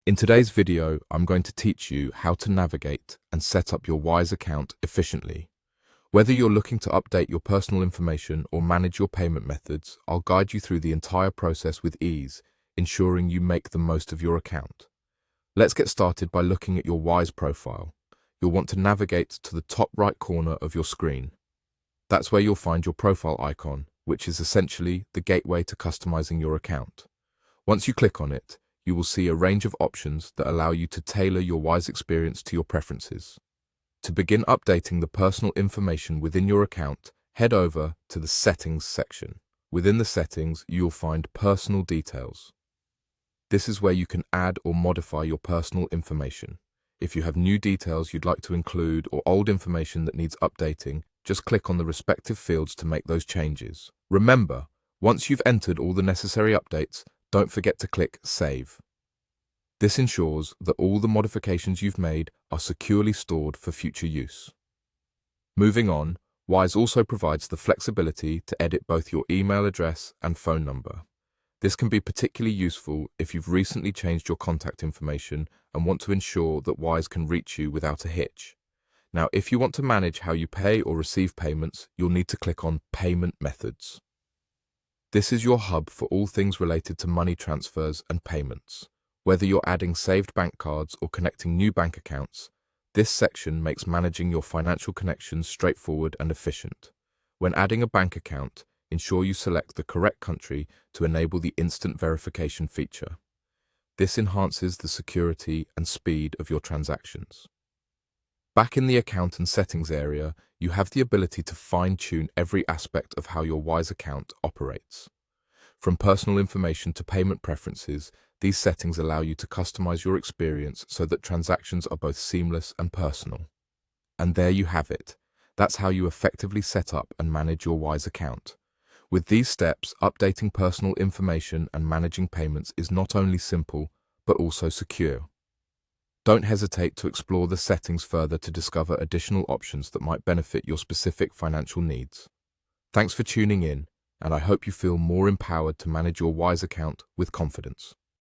In today's video, I'm going to teach you how to navigate and set up your Wise account efficiently. Whether you're looking to update your personal information or manage your payment methods, I'll guide you through the entire process with ease, ensuring you make the most of your account. Let's get started by looking at your Wise profile. You'll want to navigate to the top right corner of your screen. That's where you'll find your profile icon, which is essentially the gateway to customizing your account. Once you click on it, you will see a range of options that allow you to tailor your Wise experience to your preferences. To begin updating the personal information within your account, head over to the Settings section. Within the settings, you'll find Personal Details. This is where you can add or modify your personal information. If you have new details you'd like to include or old information that needs updating, just click on the respective fields to make those changes. Remember, once you've entered all the necessary updates, don't forget to click Save. This ensures that all the modifications you've made are securely stored for future use. Moving on, Wise also provides the flexibility to edit both your email address and phone number. This can be particularly useful if you've recently changed your contact information and want to ensure that Wise can reach you without a hitch. Now, if you want to manage how you pay or receive payments, you'll need to click on Payment Methods. This is your hub for all things related to money transfers and payments. Whether you're adding saved bank cards or connecting new bank accounts, this section makes managing your financial connections straightforward and efficient. When adding a bank account, ensure you select the correct country to enable the instant verification feature. This enhances the security and speed of your transactions. Back in the Account and Settings area, you have the ability to fine-tune every aspect of how your Wise account operates. From personal information to payment preferences, these settings allow you to customize your experience so that transactions are both seamless and personal. And there you have it. That's how you effectively set up and manage your Wise account. With these steps, updating personal information and managing payments is not only simple, but also secure. Don't hesitate to explore the settings further to discover additional options that might benefit your specific financial needs. Thanks for tuning in, and I hope you feel more empowered to manage your Wise account with confidence.